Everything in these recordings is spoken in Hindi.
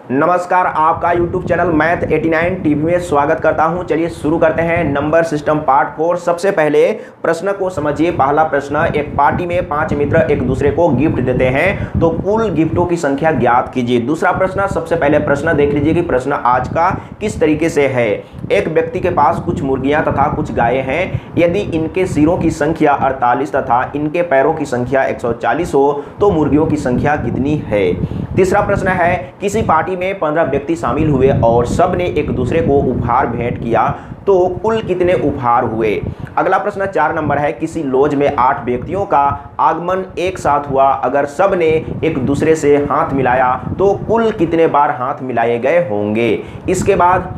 नमस्कार, आपका YouTube चैनल मैथ 89 टीवी में स्वागत करता हूं। चलिए शुरू करते हैं नंबर सिस्टम पार्ट 4। सबसे पहले प्रश्न को समझिए। पहला प्रश्न, एक पार्टी में 5 मित्र एक दूसरे को गिफ्ट देते हैं तो कुल गिफ्टों की संख्या ज्ञात कीजिए। दूसरा प्रश्न, सबसे पहले प्रश्न देख लीजिए कि प्रश्न आज का किस तरीके से है। एक व्यक्ति के पास कुछ मुर्गियां तथा कुछ गायें हैं। यदि इनके सिरों की संख्या 48 तथा इनके पैरों की संख्या 140 हो तो मुर्गियों की संख्या कितनी है। तीसरा प्रश्न है, किसी पार्टी में 15 व्यक्ति शामिल हुए और सब ने एक दूसरे को उपहार भेंट किया तो कुल कितने उपहार हुए। अगला प्रश्न 4 नंबर है, किसी लॉज में 8 व्यक्तियों का आगमन एक साथ हुआ। अगर सब ने एक दूसरे से हाथ मिलाया तो कुल कितने बार हाथ मिलाए गए होंगे। इसके बाद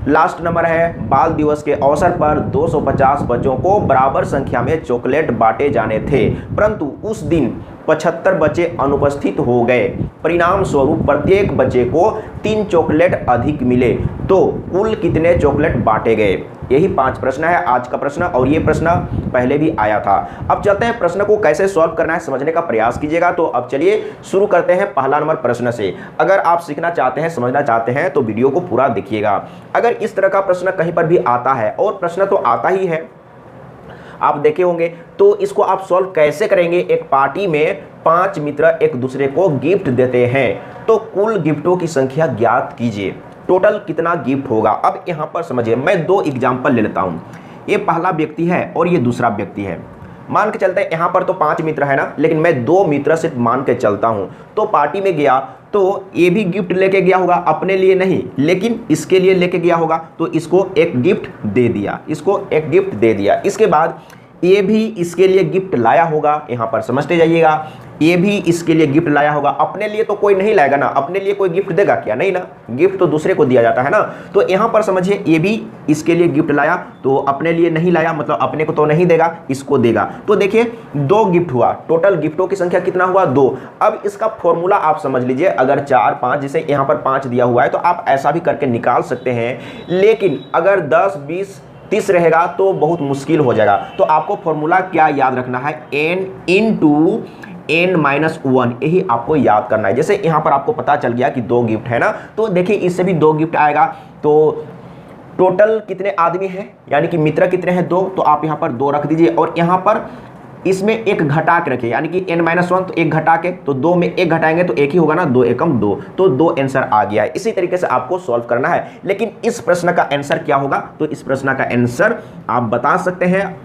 लास्ट नंबर है, बाल दिवस के अवसर पर 250 बच्चों को बराबर संख्या में चॉकलेट बांटे जाने थे, परंतु उस दिन 75 बच्चे अनुपस्थित हो गए। परिणाम स्वरूप प्रत्येक बच्चे को 3 चॉकलेट अधिक मिले तो कुल कितने चॉकलेट बांटे गए। यही 5 प्रश्न है आज का प्रश्न और ये प्रश्न पहले भी आया था। अब चलते हैं प्रश्न को कैसे सॉल्व करना है समझने का प्रयास कीजिएगा। तो अब चलिए शुरू करते हैं पहला नंबर प्रश्न से। अगर आप सीखना चाहते हैं, समझना चाहते हैं तो वीडियो को पूरा देखिएगा। अगर इस तरह का प्रश्न कहीं पर भी आता है, और प्रश्न तो आता ही है, आप देखे होंगे, तो इसको आप सॉल्व कैसे करेंगे। एक पार्टी में 5 मित्र एक दूसरे को गिफ्ट देते हैं तो कुल गिफ्टों की संख्या ज्ञात कीजिए। टोटल कितना गिफ्ट होगा। अब यहां पर समझिए, मैं 2 एग्जांपल ले लेता हूं। ये पहला व्यक्ति है और ये दूसरा व्यक्ति है। मान के चलते हैं यहां पर तो 5 मित्र है ना, लेकिन मैं 2 मित्र सिर्फ मान के चलता हूं। तो पार्टी में गया तो ये भी गिफ्ट लेके गया होगा, अपने लिए नहीं लेकिन इसके लिए लेके गया होगा, तो इसको एक गिफ्ट दे दिया, इसको एक गिफ्ट दे दिया। इसके बाद ये भी इसके लिए गिफ्ट लाया होगा, यहां पर समझते जाइएगा। ये भी इसके लिए गिफ्ट लाया होगा, अपने लिए तो कोई नहीं लाएगा ना, अपने लिए कोई गिफ्ट देगा क्या, नहीं ना, गिफ्ट तो दूसरे को दिया जाता है ना। तो यहां पर समझिए, ये भी इसके लिए गिफ्ट लाया तो अपने लिए नहीं लाया, मतलब अपने को तो नहीं देगा, इसको देगा। तो देखिए 2 गिफ्ट हुआ, टोटल गिफ्टों की संख्या कितना हुआ 2। अब इसका फॉर्मूला आप समझ लीजिए। अगर 4 5, जैसे यहां पर 5 दिया हुआ है तो आप ऐसा भी करके निकाल सकते हैं, लेकिन अगर 10 20 30 रहेगा तो बहुत मुश्किल हो जाएगा। तो आपको फॉर्मूला क्या याद रखना है, n इंटू n-1, यही आपको याद करना है। जैसे यहां पर आपको पता चल गया कि 2 गिफ्ट है ना, तो देखिए इससे भी 2 गिफ्ट आएगा। तो टोटल कितने आदमी हैं, यानी कि मित्र कितने हैं 2, तो आप यहां पर 2 रख दीजिए और यहां पर इसमें एक घटा के रखिए, यानी कि n-1, तो एक घटा के, तो 2 में 1 घटाएंगे तो 1 ही होगा ना, 2 एकम 2, तो 2 आंसर आ गया है। इसी तरीके से आपको सॉल्व करना है। लेकिन इस प्रश्न का आंसर क्या होगा, तो इस प्रश्न का आंसर आप बता सकते हैं,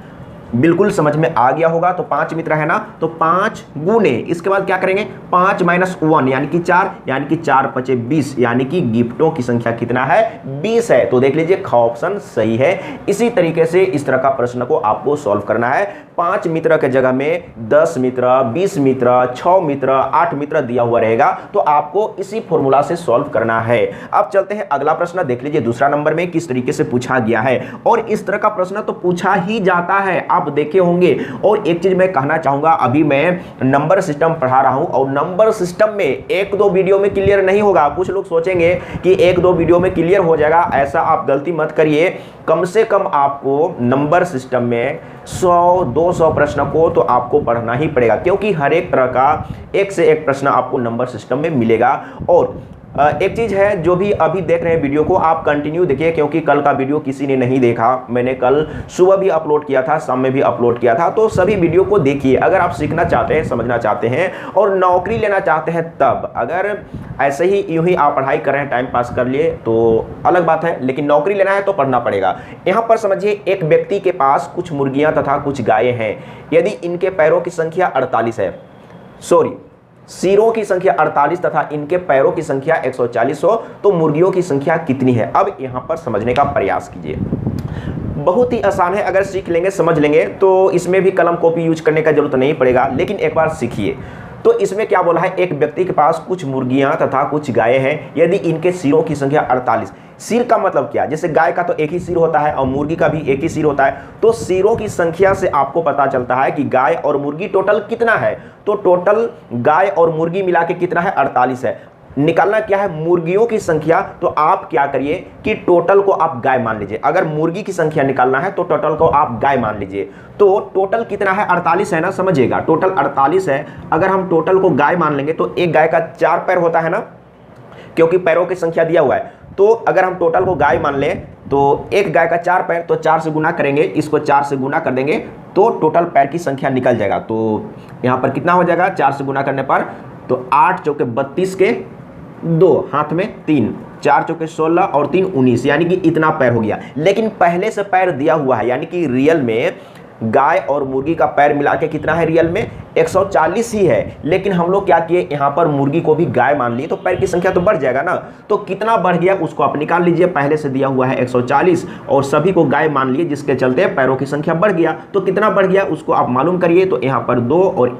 बिल्कुल समझ में आ गया होगा। तो 5 मित्र है ना, तो 5 गुने, इसके बाद क्या करेंगे 5 - 1 यानी कि 4, यानी कि 4 × 5 = 20, यानी कि गिफ्टों की संख्या कितना है 20 है। तो देख लीजिए ख ऑप्शन सही है। इसी तरीके से इस तरह का प्रश्न को आपको सॉल्व करना है। 5 मित्र के जगह में 10 मित्र, 20 मित्र, 6 मित्र, 8 मित्र दिया हुआ रहेगा, तो आपको इसी फॉर्मूला से सॉल्व करना है। अब चलते हैं अगला प्रश्न, देख लीजिए दूसरा नंबर में किस तरीके से पूछा गया है। और इस तरह का प्रश्न तो पूछा ही जाता है, आप देखे होंगे। और एक चीज मैं कहना चाहूंगा, अभी मैं नंबर सिस्टम पढ़ा रहा हूं और नंबर सिस्टम में 1-2 वीडियो में क्लियर नहीं होगा। कुछ लोग सोचेंगे कि 1-2 वीडियो में क्लियर हो जाएगा, ऐसा आप गलती मत करिए। कम से कम आपको नंबर सिस्टम में 100-200 प्रश्न को तो आपको पढ़ना ही पड़ेगा, क्योंकि हर एक तरह का एक से एक प्रश्न आपको नंबर सिस्टम में मिलेगा। और एक चीज़ है, जो भी अभी देख रहे हैं वीडियो को आप कंटिन्यू देखिए, क्योंकि कल का वीडियो किसी ने नहीं देखा, मैंने कल सुबह भी अपलोड किया था, शाम में भी अपलोड किया था, तो सभी वीडियो को देखिए। अगर आप सीखना चाहते हैं, समझना चाहते हैं और नौकरी लेना चाहते हैं तब, अगर ऐसे ही यूं ही आप पढ़ाई कर रहे हैं, टाइम पास कर लिए तो अलग बात है, लेकिन नौकरी लेना है तो पढ़ना पड़ेगा। यहाँ पर समझिए, एक व्यक्ति के पास कुछ मुर्गियाँ तथा कुछ गायें हैं। यदि इनके पैरों की संख्या 48 है, सिरों की संख्या 48 तथा इनके पैरों की संख्या 140 हो तो मुर्गियों की संख्या कितनी है। अब यहां पर समझने का प्रयास कीजिए। बहुत ही आसान है, अगर सीख लेंगे, समझ लेंगे तो इसमें भी कलम कॉपी यूज करने का जरूरत नहीं पड़ेगा, लेकिन एक बार सीखिए। तो इसमें क्या बोला है, एक व्यक्ति के पास कुछ मुर्गियां तथा कुछ गायें हैं। यदि इनके सिरों की संख्या 48, सिर का मतलब क्या, जैसे गाय का तो एक ही सिर होता है और मुर्गी का भी एक ही सिर होता है, तो सिरों की संख्या से आपको पता चलता है कि गाय और मुर्गी टोटल कितना है। तो टोटल गाय और मुर्गी मिला के कितना है 48 है। निकालना क्या है मुर्गियों की संख्या, तो आप क्या करिए कि टोटल को आप गाय मान लीजिए। अगर मुर्गी की संख्या निकालना है तो टोटल को आप गाय मान लीजिए। तो टोटल कितना है 48 है ना, समझिएगा टोटल 48 है। अगर हम टोटल को गाय मान लेंगे तो एक गाय का 4 पैर होता है ना, क्योंकि पैरों की संख्या दिया हुआ है। तो अगर हम टोटल को गाय मान लें तो एक गाय का 4 पैर, तो 4 से गुना करेंगे, इसको 4 से गुना कर देंगे तो टोटल पैर की संख्या निकल जाएगा। तो यहाँ पर कितना हो जाएगा 4 से गुना करने पर, तो 8 चौके 32 के 2, हाथ में 3, 4 चौके 16 और 3 19, यानी कि इतना पैर हो गया। लेकिन पहले से पैर दिया हुआ है, यानी कि रियल में गाय और मुर्गी का पैर मिला के कितना है, रियल में 140 ही है। लेकिन हम लोग क्या किए, यहाँ पर मुर्गी को भी गाय मान लिए तो पैर की संख्या तो बढ़ जाएगा ना। तो कितना बढ़ गया उसको आप निकाल लीजिए। पहले से दिया हुआ है 140 और सभी को गाय मान लिए, जिसके चलते पैरों की संख्या बढ़ गया। तो कितना बढ़ गया उसको आप मालूम करिए। तो यहाँ पर 2 और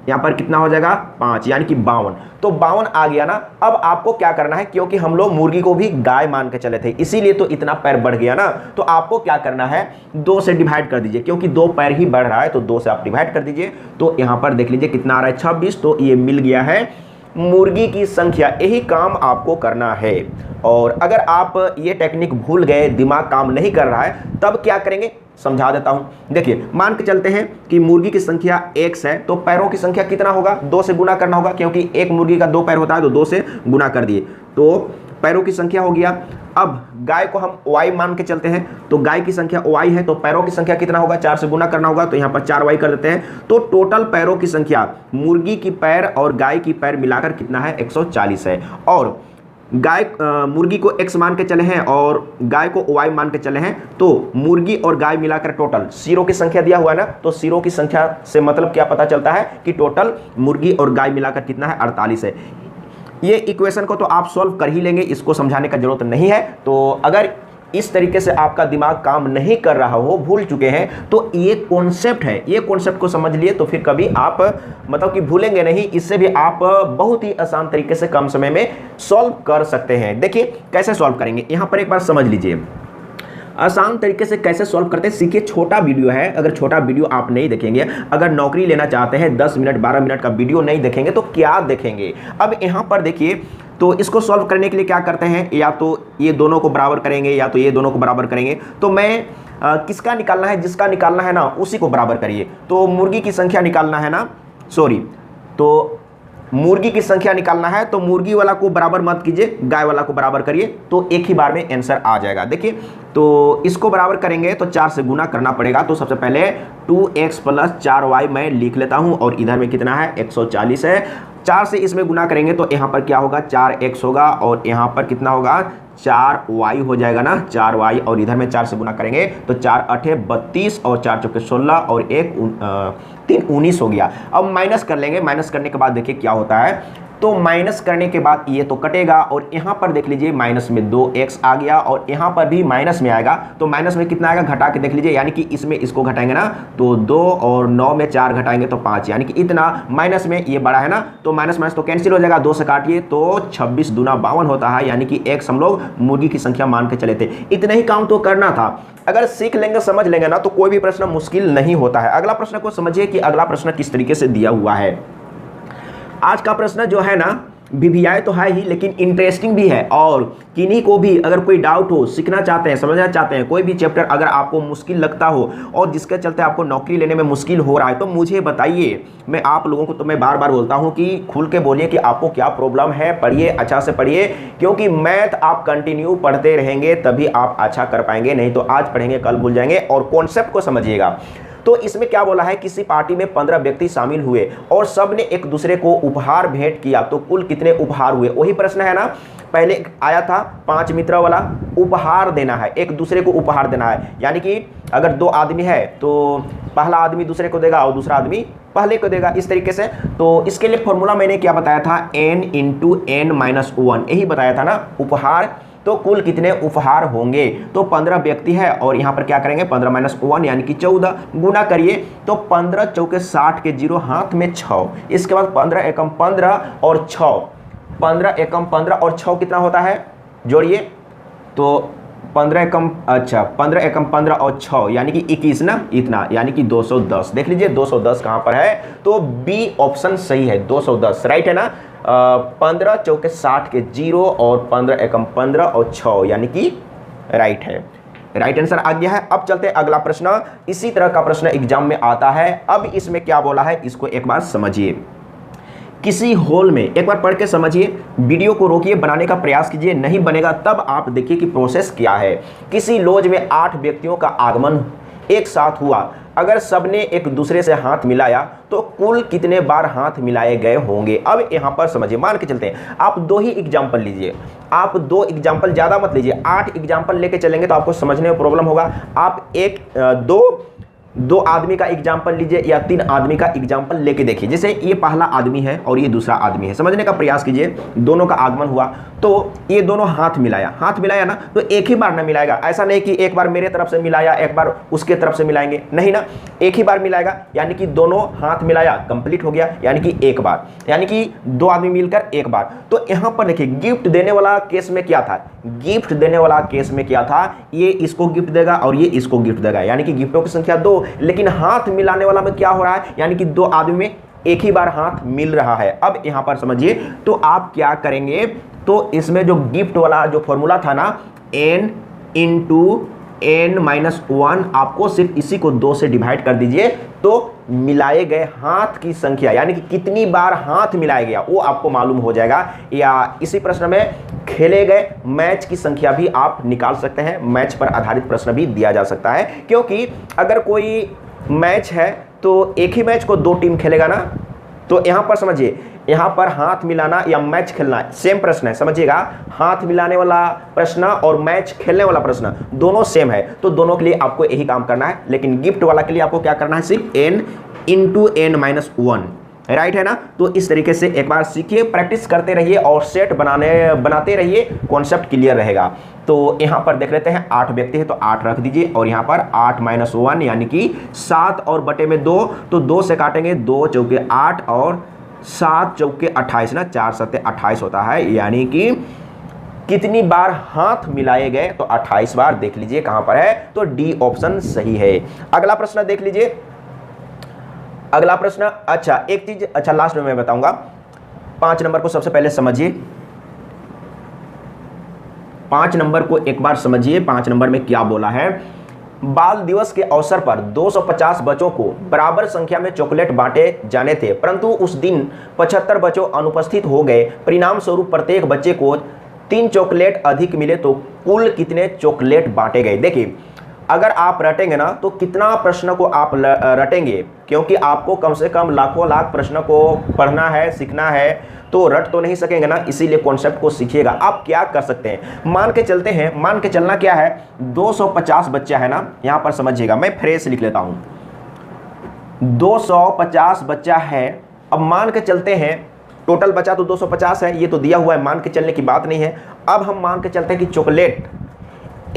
यहाँ पर कितना हो जाएगा 5, यानी कि 52। तो 52 आ गया ना। अब आपको क्या करना है, क्योंकि हम लोग मुर्गी को भी गाय मान के चले थे इसीलिए तो इतना पैर बढ़ गया ना। तो आपको क्या करना है, 2 से डिवाइड कर दीजिए, क्योंकि 2 पैर ही बढ़ रहा है तो 2 से आप डिवाइड कर दीजिए। तो यहाँ पर देख लीजिए कितना आ रहा है 26। तो ये मिल गया है मुर्गी की संख्या। यही काम आपको करना है। और अगर आप ये टेक्निक भूल गए, दिमाग काम नहीं कर रहा है, तब क्या करेंगे समझा देता हूं। देखिए मान के चलते हैं कि मुर्गी की संख्या x है, तो पैरों की संख्या कितना होगा, 2 से गुना करना होगा, क्योंकि एक मुर्गी का 2 पैर होता है तो 2 से गुना कर दिए तो पैरों की संख्या हो गया। अब गाय को हम y मान के चलते हैं, तो गाय की संख्या y है, तो पैरों की संख्या कितना होगा, 4 से गुना करना होगा, तो यहाँ पर 4y कर देते हैं। तो टोटल पैरों की संख्या मुर्गी की पैर और गाय की पैर मिलाकर कितना है 140 है। और गाय मुर्गी को x मान के चले हैं और गाय को y मान के चले हैं, तो मुर्गी और गाय मिलाकर टोटल सिरों की संख्या दिया हुआ है ना। तो सिरों की संख्या से मतलब क्या पता चलता है कि टोटल मुर्गी और गाय मिलाकर कितना है 48 है। ये इक्वेशन को तो आप सॉल्व कर ही लेंगे, इसको समझाने का जरूरत नहीं है। तो अगर इस तरीके से आपका दिमाग काम नहीं कर रहा हो, भूल चुके हैं, तो ये कॉन्सेप्ट है, ये कॉन्सेप्ट को समझ लिए तो फिर कभी आप मतलब कि भूलेंगे नहीं। इससे भी आप बहुत ही आसान तरीके से कम समय में सॉल्व कर सकते हैं। देखिए कैसे सॉल्व करेंगे, यहाँ पर एक बार समझ लीजिए। आसान तरीके से कैसे सॉल्व करते हैं सीखिए। छोटा वीडियो है, अगर छोटा वीडियो आप नहीं देखेंगे, अगर नौकरी लेना चाहते हैं 10 मिनट 12 मिनट का वीडियो नहीं देखेंगे तो क्या देखेंगे। अब यहाँ पर देखिए, तो इसको सॉल्व करने के लिए क्या करते हैं, या तो ये दोनों को बराबर करेंगे या तो ये दोनों को बराबर करेंगे। तो मैं किसका निकालना है, जिसका निकालना है ना उसी को बराबर करिए। तो मुर्गी की संख्या निकालना है ना, सॉरी, तो मुर्गी की संख्या निकालना है तो मुर्गी वाला को बराबर मत कीजिए, गाय वाला को बराबर करिए, तो एक ही बार में आंसर आ जाएगा। देखिए तो इसको बराबर करेंगे तो 4 से गुना करना पड़ेगा। तो सबसे पहले 2x + 4y मैं लिख लेता हूं और इधर में कितना है 140 है। 4 से इसमें गुना करेंगे तो यहाँ पर क्या होगा 4x होगा और यहाँ पर कितना होगा 4y हो जाएगा ना, 4y, और इधर में 4 से गुना करेंगे तो 4 8 32 और 4 चौके 16 और 3 19 हो गया। अब माइनस कर लेंगे, माइनस करने के बाद देखिए क्या होता है। तो माइनस करने के बाद ये तो कटेगा और यहाँ पर देख लीजिए माइनस में 2x आ गया और यहाँ पर भी माइनस में आएगा। तो माइनस में कितना आएगा घटा के देख लीजिए, यानी कि इसमें इसको घटाएंगे ना तो 2 और 9 में 4 घटाएंगे तो 5, यानी कि इतना। माइनस में ये बड़ा है ना तो माइनस माइनस तो कैंसिल हो जाएगा, 2 से काटिए तो 26 दूना 52 होता है, यानी कि x हम लोग मुर्गी की संख्या मान के चले थे। इतना ही काम तो करना था। अगर सीख लेंगे समझ लेंगे ना तो कोई भी प्रश्न मुश्किल नहीं होता है। अगला प्रश्न को समझिए कि अगला प्रश्न किस तरीके से दिया हुआ है। आज का प्रश्न जो है ना वीवीआई तो है ही लेकिन इंटरेस्टिंग भी है, और किन्हीं को भी अगर कोई डाउट हो, सीखना चाहते हैं, समझना चाहते हैं, कोई भी चैप्टर अगर आपको मुश्किल लगता हो और जिसके चलते आपको नौकरी लेने में मुश्किल हो रहा है तो मुझे बताइए। मैं आप लोगों को तो मैं बार बार बोलता हूं कि खुल के बोलिए कि आपको क्या प्रॉब्लम है, पढ़िए, अच्छा से पढ़िए, क्योंकि मैथ आप कंटिन्यू पढ़ते रहेंगे तभी आप अच्छा कर पाएंगे, नहीं तो आज पढ़ेंगे कल भूल जाएंगे। और कॉन्सेप्ट को समझिएगा। तो इसमें क्या बोला है, किसी पार्टी में 15 व्यक्ति शामिल हुए और सब ने एक दूसरे को उपहार भेंट किया, तो कुल कितने उपहार हुए। वही प्रश्न है ना, पहले आया था 5 मित्र वाला, उपहार देना है, एक दूसरे को उपहार देना है। यानी कि अगर 2 आदमी है तो पहला आदमी दूसरे को देगा और दूसरा आदमी पहले को देगा, इस तरीके से। तो इसके लिए फॉर्मूला मैंने क्या बताया था, n × n-1, यही बताया था ना उपहार। तो कुल कितने उपहार होंगे, तो 15 व्यक्ति है और यहाँ पर क्या करेंगे 15 - 1 यानी कि 14, गुना करिए तो 15 चौके 60 के 0, हाथ में 6, इसके बाद 15 एकम 15 और 6, 15 एकम 15 और 6 कितना होता है, जोड़िए तो 15 एकम 15 और 6 यानी कि 21 ना, इतना यानी कि 210। देख लीजिए 210 कहाँ पर है, तो बी ऑप्शन सही है, 210 राइट है ना। 15 चौके 60 के 0 और 15 एकम 15 और 6 यानी कि राइट है, राइट आंसर आ गया है। अब चलते हैं अगला प्रश्न। इसी तरह का प्रश्न एग्जाम में आता है। अब इसमें क्या बोला है इसको एक बार समझिए। किसी होल में, एक बार पढ़ के समझिए, वीडियो को रोकिए, बनाने का प्रयास कीजिए, नहीं बनेगा तब आप देखिए कि प्रोसेस क्या है। किसी लॉज में 8 व्यक्तियों का आगमन एक साथ हुआ। अगर सबने एक दूसरे से हाथ मिलाया तो कुल कितने बार हाथ मिलाए गए होंगे। अब यहां पर समझिए, मान के चलते हैं, आप 2 ही एग्जाम्पल लीजिए, आप 2 एग्जाम्पल, ज्यादा मत लीजिए, 8 एग्जाम्पल लेके चलेंगे तो आपको समझने में प्रॉब्लम होगा। आप दो आदमी का एग्जाम्पल लीजिए या 3 आदमी का एग्जाम्पल लेके देखिए। जैसे ये पहला आदमी है और ये दूसरा आदमी है, समझने का प्रयास कीजिए। दोनों का आगमन हुआ तो ये दोनों हाथ मिलाया ना, तो एक ही बार ना मिलाएगा। ऐसा नहीं कि एक बार मेरे तरफ से मिलाया, एक बार उसके तरफ से मिलाएंगे, नहीं ना, एक ही बार मिलाएगा। यानी कि दोनों हाथ मिलाया, कंप्लीट हो गया, यानी कि एक बार, यानी कि 2 आदमी मिलकर एक बार। तो यहां पर देखिए, गिफ्ट देने वाला केस में क्या था, गिफ्ट देने वाला केस में क्या था, ये इसको गिफ्ट देगा और ये इसको गिफ्ट देगा, यानी कि गिफ्टों की संख्या 2। लेकिन हाथ मिलाने वाला में क्या हो रहा है, यानी कि 2 आदमी में एक ही बार हाथ मिल रहा है। अब यहां पर समझिए, तो आप क्या करेंगे, तो इसमें जो गिफ्ट वाला जो फॉर्मूला था ना, n इंटू n-1, आपको सिर्फ इसी को 2 से डिवाइड कर दीजिए, तो मिलाए गए हाथ की संख्या, यानी कि कितनी बार हाथ मिलाया गया, वो आपको मालूम हो जाएगा। या इसी प्रश्न में खेले गए मैच की संख्या भी आप निकाल सकते हैं। मैच पर आधारित प्रश्न भी दिया जा सकता है, क्योंकि अगर कोई मैच है तो एक ही मैच को 2 टीम खेलेगा ना। तो यहां पर समझिए, यहां पर हाथ मिलाना या मैच खेलना सेम प्रश्न है, समझिएगा। हाथ मिलाने वाला प्रश्न और मैच खेलने वाला प्रश्न दोनों सेम है, तो दोनों के लिए आपको यही काम करना है। लेकिन गिफ्ट वाला के लिए आपको क्या करना है, सिर्फ n इंटू n-1, राइट है ना। तो इस तरीके से एक बार सीखिए, प्रैक्टिस करते रहिए और सेट बनाते रहिए, कॉन्सेप्ट क्लियर रहेगा। तो यहां पर देख लेते हैं, 8 व्यक्ति है तो 8 रख दीजिए, और यहां पर 8-1 यानी कि 7 और बटे में 2, तो 2 से काटेंगे, 2 चौके 8 और 7 चौके 28 ना, 4 सत्ते 28 होता है। यानी कि कितनी बार हाथ मिलाए गए, तो 28 बार। देख लीजिए कहां पर है, तो डी ऑप्शन सही है। अगला प्रश्न देख लीजिए, अगला प्रश्न, अच्छा एक चीज, अच्छा लास्ट में मैं बताऊंगा। 5 नंबर को सबसे पहले समझिए, 5 नंबर को एक बार समझिए। 5 नंबर में क्या बोला है, बाल दिवस के अवसर पर 250 बच्चों को बराबर संख्या में चॉकलेट बांटे जाने थे, परंतु उस दिन 75 बच्चों अनुपस्थित हो गए। परिणाम स्वरूप प्रत्येक बच्चे को 3 चॉकलेट अधिक मिले, तो कुल कितने चॉकलेट बांटे गए। देखिए, अगर आप रटेंगे ना तो कितना प्रश्न को आप रटेंगे, क्योंकि आपको कम से कम लाखों लाख प्रश्न को पढ़ना है, सीखना है, तो रट तो नहीं सकेंगे ना, इसीलिए कॉन्सेप्ट को सीखिएगा। आप क्या कर सकते हैं, मान के चलते हैं, मान के चलना क्या है, 250 बच्चा है ना, यहां पर समझिएगा, मैं फ्रेश लिख लेता हूं, 250 बच्चा है। अब मान के चलते हैं, टोटल बच्चा तो 250 है, ये तो दिया हुआ है, मान के चलने की बात नहीं है। अब हम मान के चलते हैं कि चॉकलेट,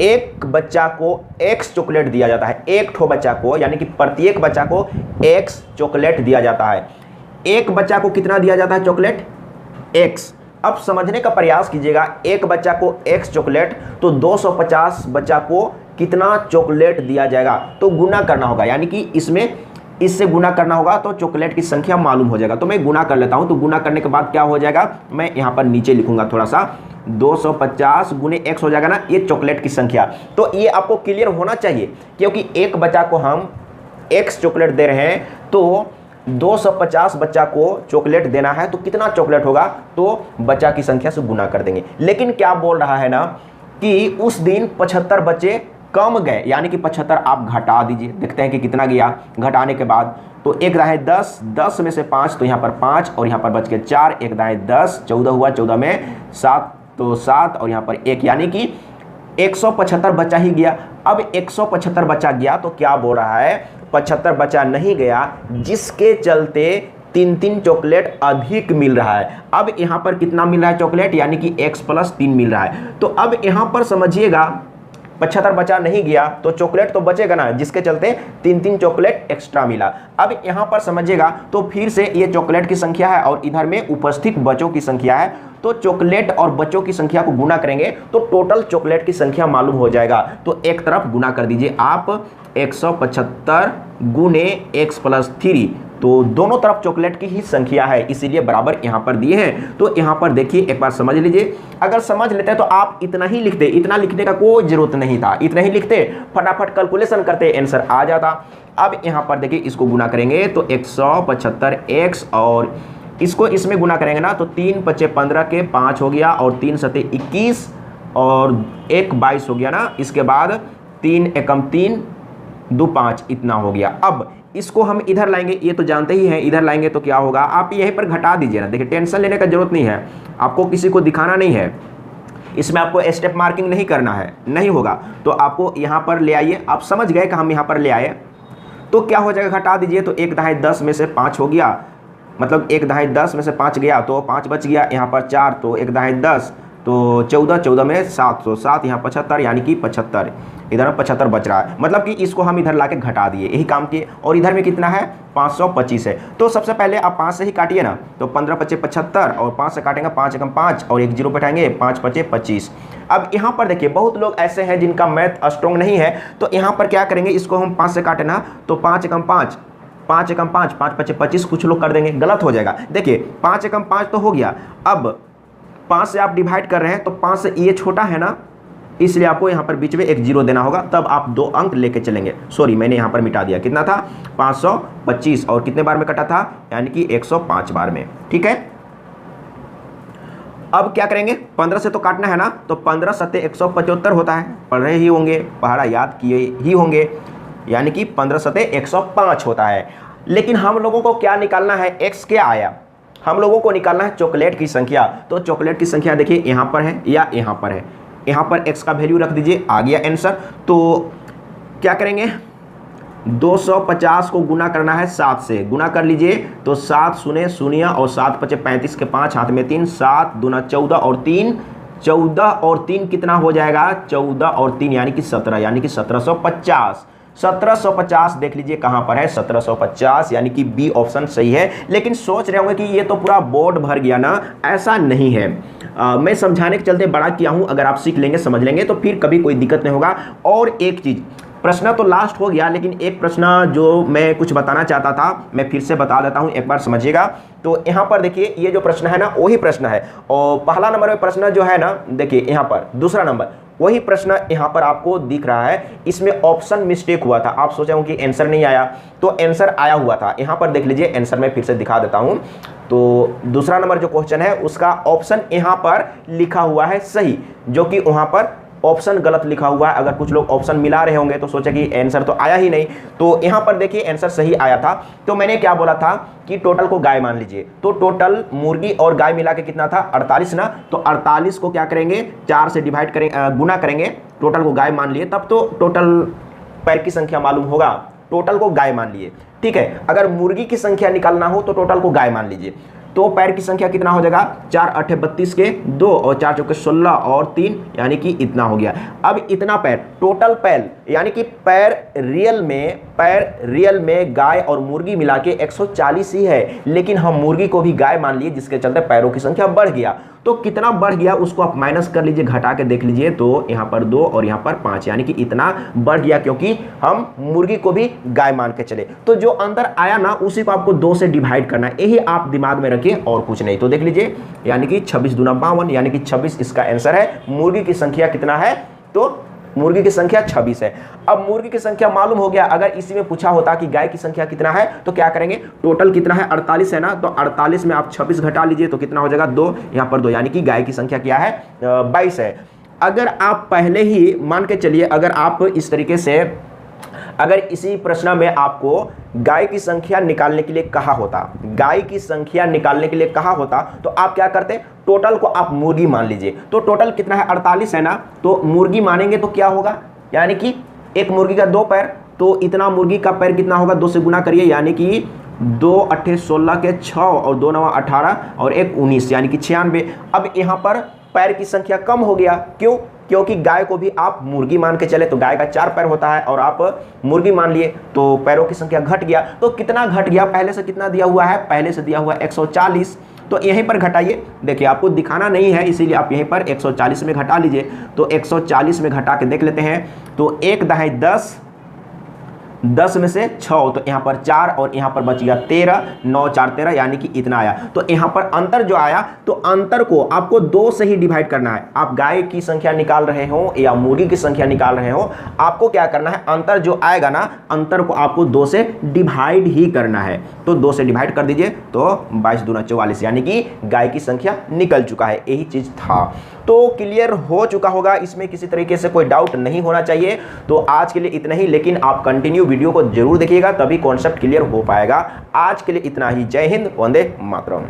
एक बच्चा को x चॉकलेट दिया जाता है, एक ठो बच्चा को, यानी कि प्रत्येक बच्चा को x चॉकलेट दिया जाता है। एक बच्चा को कितना दिया जाता है चॉकलेट, x। अब समझने का प्रयास कीजिएगा, एक बच्चा को x चॉकलेट, तो 250 बच्चा को कितना चॉकलेट दिया जाएगा, तो गुना करना होगा, यानी कि इसमें इससे गुना करना होगा, तो चॉकलेट की संख्या मालूम हो जाएगा। तो मैं गुना कर लेता हूं, तो गुना करने के बाद क्या हो जाएगा, मैं यहां पर नीचे लिखूंगा थोड़ा सा, 250 गुने x हो जाएगा ना, ये चॉकलेट की संख्या। तो ये आपको क्लियर होना चाहिए, क्योंकि एक बच्चा को हम x चॉकलेट दे रहे हैं, तो 250 बच्चा को चॉकलेट देना है, तो कितना चॉकलेट होगा, तो बच्चा की संख्या से गुना कर देंगे। लेकिन क्या बोल रहा है ना, कि उस दिन 75 बच्चे कम गए, यानी कि 75 आप घटा दीजिए, देखते हैं कि कितना गया घटाने के बाद। तो एक रहा है 10, 10 में से 5, तो यहाँ पर 5 और यहाँ पर बच के 4, एक दाएं 10, 14 हुआ, 14 में 7, तो 7 और यहाँ पर 1, यानी कि 175 बच्चा ही गया। अब 175 बच्चा गया तो क्या बोल रहा है, 75 बच्चा नहीं गया, जिसके चलते 3 चॉकलेट अधिक मिल रहा है। अब यहाँ पर कितना मिल रहा है चॉकलेट, यानी कि x + 3 मिल रहा है। तो अब यहाँ पर समझिएगा, 75 बचा नहीं गया तो चॉकलेट तो बचेगा ना, जिसके चलते 3 चॉकलेट एक्स्ट्रा मिला। अब यहां पर समझिएगा, तो फिर से ये चॉकलेट की संख्या है और इधर में उपस्थित बच्चों की संख्या है, तो चॉकलेट और बच्चों की संख्या को गुना करेंगे तो टोटल चॉकलेट की संख्या मालूम हो जाएगा। तो एक तरफ गुना कर दीजिए आप, 175 गुने x + 3, तो दोनों तरफ चॉकलेट की ही संख्या है, इसीलिए बराबर यहां पर दिए हैं। तो यहां पर देखिए, एक बार समझ लीजिए, अगर समझ लेते हैं तो आप इतना ही लिखते, इतना लिखने का कोई जरूरत नहीं था, इतना ही लिखते, फटाफट कैलकुलेशन करते, आंसर आ जाता। अब यहां पर देखिए, इसको गुना करेंगे तो 175x और इसको इसमें गुना करेंगे ना तो 3 पचे 15 के 5 हो गया और 3 सते 21 और 1 22 हो गया ना। इसके बाद 3 एकम 3 2 5 इतना हो गया। अब इसको हम इधर लाएंगे, ये तो जानते ही हैं, इधर लाएंगे तो क्या होगा, आप यहीं पर घटा दीजिए ना। देखिए टेंशन लेने का जरूरत नहीं है, आपको किसी को दिखाना नहीं है, इसमें आपको स्टेप मार्किंग नहीं करना है, नहीं होगा तो आपको यहाँ पर ले आइए। आप समझ गए कि हम यहाँ पर ले आए तो क्या हो जाएगा, घटा दीजिए तो 1 दहाई 10 में से 5 हो गया, मतलब 1 दहाई 10 में से 5 गया तो 5 बच गया, यहाँ पर 4 तो 1 दहाई 10 तो 14, 14 में 7 तो 7 यहाँ 75 यानी कि 75, इधर 75 बच रहा है, मतलब कि इसको हम इधर लाके घटा दिए, यही काम किए। और इधर में कितना है 525 है। तो सबसे पहले आप 5 से ही काटिए ना, तो 15 पचे 75 और 5 से काटेंगे 5 एकम 5 और 1 जीरो बैठाएंगे 5 पचे 25। अब यहाँ पर देखिए बहुत लोग ऐसे हैं जिनका मैथ स्ट्रॉन्ग नहीं है, तो यहाँ पर क्या करेंगे, इसको हम 5 से काटे ना तो 5 एकम 5 5 एकम 5 5 पचे 25, कुछ लोग कर देंगे, गलत हो जाएगा। देखिए 5 एकम 5 तो हो गया, अब 5 से आप डिवाइड कर रहे हैं तो 5 से ये छोटा है ना, इसलिए आपको यहाँ पर बीच में 1 जीरो देना होगा, तब आप 2 अंक लेके चलेंगे। सॉरी मैंने यहाँ पर मिटा दिया, कितना था 525 और कितने बार में कटा था, यानी कि 105 बार में। ठीक है, अब क्या करेंगे, 15 से तो काटना है ना, तो 15 सत्ते 175 होता है, पढ़ रहे ही होंगे, पहाड़ा याद किए ही होंगे, यानी कि 15 सत्ते 105 होता है। लेकिन हम लोगों को क्या निकालना है, x क्या आया, हम लोगों को निकालना है चॉकलेट की संख्या। तो चॉकलेट की संख्या देखिए यहाँ पर है या यहाँ पर है, यहाँ पर x का वैल्यू रख दीजिए, आ गया आंसर। तो क्या करेंगे, 250 को गुना करना है 7 से, गुना कर लीजिए तो 7 शून्य शून्य और 7 पचे 35 के 5 हाथ में 3, 7 दूना 14 और 3 14 और 3 कितना हो जाएगा, 14 और 3 यानी कि 17, यानी कि 1750। 1750 देख लीजिए कहाँ पर है, 1750 यानी कि बी ऑप्शन सही है। लेकिन सोच रहे होंगे कि ये तो पूरा बोर्ड भर गया ना, ऐसा नहीं है। मैं समझाने के चलते बड़ा किया हूँ, अगर आप सीख लेंगे समझ लेंगे तो फिर कभी कोई दिक्कत नहीं होगा। और एक चीज़, प्रश्न तो लास्ट हो गया, लेकिन एक प्रश्न जो मैं कुछ बताना चाहता था मैं फिर से बता देता हूँ, एक बार समझिएगा। तो यहाँ पर देखिए ये जो प्रश्न है ना वही प्रश्न है, और पहला नंबर में प्रश्न जो है ना, देखिए यहाँ पर दूसरा नंबर वही प्रश्न यहाँ पर आपको दिख रहा है, इसमें ऑप्शन मिस्टेक हुआ था। आप सोचे होंगे कि आंसर नहीं आया, तो आंसर आया हुआ था, यहाँ पर देख लीजिए आंसर मैं फिर से दिखा देता हूँ। तो दूसरा नंबर जो क्वेश्चन है उसका ऑप्शन यहाँ पर लिखा हुआ है सही, जो कि वहाँ पर ऑप्शन गलत लिखा हुआ है। अगर कुछ लोग ऑप्शन मिला रहे होंगे तो सोचे कि आंसर तो आया ही नहीं, तो यहाँ पर देखिए आंसर सही आया था। तो मैंने क्या बोला था कि टोटल को गाय मान लीजिए, तो टोटल मुर्गी और गाय मिला के कितना था 48 ना, तो 48 को क्या करेंगे 4 से डिवाइड करेंगे, गुना करेंगे, टोटल को गाय मान लिए, तब तो टोटल पैर की संख्या मालूम होगा। टोटल को गाय मान लिए, ठीक है। अगर मुर्गी की संख्या निकालना हो तो टोटल को गाय मान लीजिए, तो पैर की संख्या कितना हो जाएगा, 4 8 32 के 2 और 4 चौके 16 और 3 यानी कि इतना हो गया। अब इतना पैर टोटल पैर, यानी कि पैर रियल में गाय और मुर्गी मिला के 140 ही है, लेकिन हम मुर्गी को भी गाय मान लिए, जिसके चलते पैरों की संख्या बढ़ गया। तो कितना बढ़ गया उसको आप माइनस कर लीजिए, घटा के देख लीजिए, तो यहाँ पर 2 और यहाँ पर 5 यानी कि इतना बढ़ गया, क्योंकि हम मुर्गी को भी गाय मान के चले। तो जो अंदर आया ना उसी को आपको 2 से डिवाइड करना है, यही आप दिमाग में रखिए और कुछ नहीं। तो देख लीजिए यानी कि 26 दूना 52 यानी कि 26 इसका आंसर है। मुर्गी की संख्या कितना है, तो मुर्गी की संख्या 26 है। अब मुर्गी की संख्या मालूम हो गया, अगर इसी में पूछा होता कि गाय की संख्या कितना है तो क्या करेंगे, टोटल कितना है 48 है ना, तो 48 में आप 26 घटा लीजिए तो कितना हो जाएगा 2, यहाँ पर 2 यानी कि गाय की संख्या क्या है 22 है। अगर आप पहले ही मान के चलिए, अगर आप इस तरीके से, अगर इसी प्रश्न में आपको गाय की संख्या निकालने के लिए कहा होता, गाय की संख्या निकालने के लिए कहा होता, तो आप क्या करते, टोटल को आप मुर्गी मान लीजिए। तो टोटल कितना है 48 है ना, तो मुर्गी मानेंगे तो क्या होगा, यानी कि एक मुर्गी का 2 पैर, तो इतना मुर्गी का पैर कितना होगा, 2 से गुना करिए, यानी कि 2 8 16 के 6 और 2 9 18 और 1 19 यानी कि 96। अब यहाँ पर पैर की संख्या कम हो गया, क्यों, क्योंकि गाय को भी आप मुर्गी मान के चले, तो गाय का 4 पैर होता है और आप मुर्गी मान लिए, तो पैरों की संख्या घट गया। तो कितना घट गया, पहले से कितना दिया हुआ है, पहले से दिया हुआ है 140, तो यहीं पर घटाइए। देखिए आपको दिखाना नहीं है इसीलिए आप यहीं पर 140 में घटा लीजिए। तो 140 में घटा के देख लेते हैं, तो 1 दहाई 10 10 में से 6, तो यहाँ पर 4 और यहाँ पर बच गया 13, 9 4 13, यानी कि इतना आया। तो यहाँ पर अंतर जो आया, तो अंतर को आपको 2 से ही डिवाइड करना है। आप गाय की संख्या निकाल रहे हो या मुर्गी की संख्या निकाल रहे हो, आपको क्या करना है, अंतर जो आएगा ना, अंतर को आपको 2 से डिवाइड ही करना है। तो 2 से डिवाइड कर दीजिए, तो 22 दूना 44, यानी कि गाय की संख्या निकल चुका है। यही चीज था। तो क्लियर हो चुका होगा, इसमें किसी तरीके से कोई डाउट नहीं होना चाहिए। तो आज के लिए इतना ही, लेकिन आप कंटिन्यू वीडियो को जरूर देखिएगा, तभी कॉन्सेप्ट क्लियर हो पाएगा। आज के लिए इतना ही। जय हिंद, वंदे मातरम।